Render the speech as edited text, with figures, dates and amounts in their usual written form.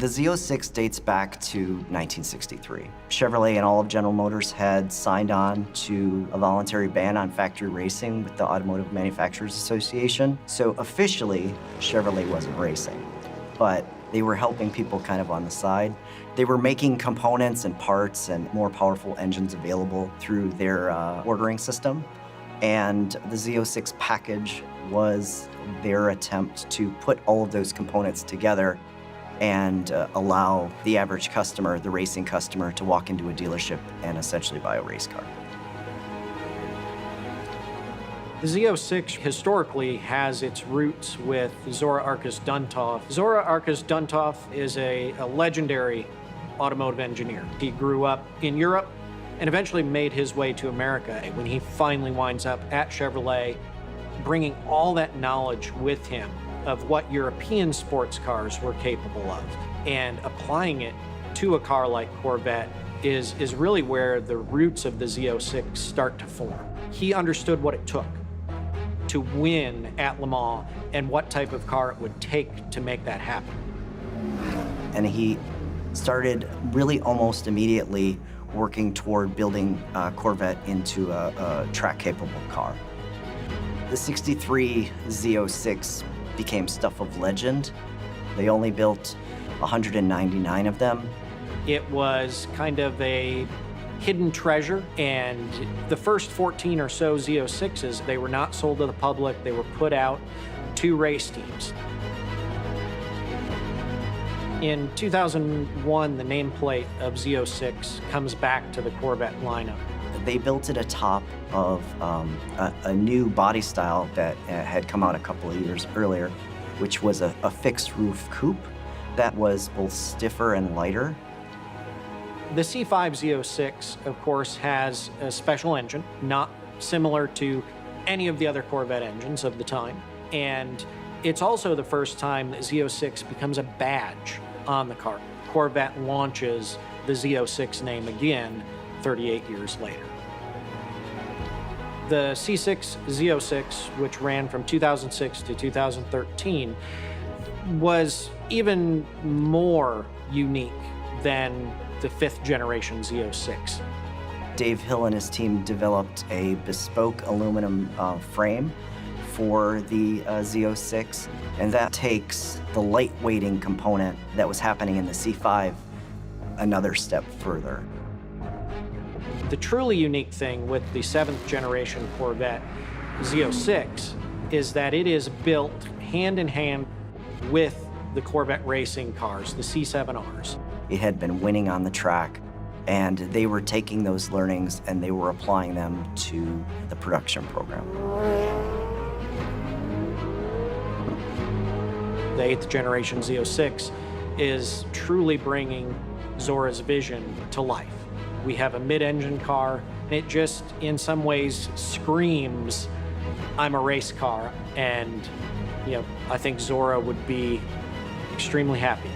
The Z06 dates back to 1963. Chevrolet and all of General Motors had signed on to a voluntary ban on factory racing with the Automotive Manufacturers Association. So officially, Chevrolet wasn't racing, but they were helping people kind of on the side. They were making components and parts and more powerful engines available through their ordering system. And the Z06 package was their attempt to put all of those components together and allow the average customer, the racing customer, to walk into a dealership and essentially buy a race car. The Z06 historically has its roots with Zora Arkus-Duntov. Zora Arkus-Duntov is a legendary automotive engineer. He grew up in Europe and eventually made his way to America when he finally winds up at Chevrolet, bringing all that knowledge with him of what European sports cars were capable of, and applying it to a car like Corvette is really where the roots of the Z06 start to form. He understood what it took to win at Le Mans and what type of car it would take to make that happen. And he started really almost immediately working toward building Corvette into a track-capable car. The 63 Z06 became stuff of legend. They only built 199 of them. It was kind of a hidden treasure, and the first 14 or so Z06s, they were not sold to the public. They were put out to race teams. In 2001, the nameplate of Z06 comes back to the Corvette lineup. They built it atop of a new body style that had come out a couple of years earlier, which was a fixed roof coupe that was both stiffer and lighter. The C5 Z06, of course, has a special engine, not similar to any of the other Corvette engines of the time. And it's also the first time that Z06 becomes a badge on the car. Corvette launches the Z06 name again 38 years later. The C6 Z06, which ran from 2006 to 2013, was even more unique than the fifth generation Z06. Dave Hill and his team developed a bespoke aluminum frame for the Z06, and that takes the lightweighting component that was happening in the C5 another step further. The truly unique thing with the seventh generation Corvette Z06 is that it is built hand in hand with the Corvette racing cars, the C7Rs. It had been winning on the track, and they were taking those learnings and they were applying them to the production program. The eighth generation Z06 is truly bringing Zora's vision to life. We have a mid-engine car, and it just, in some ways, screams, I'm a race car, and, I think Zora would be extremely happy.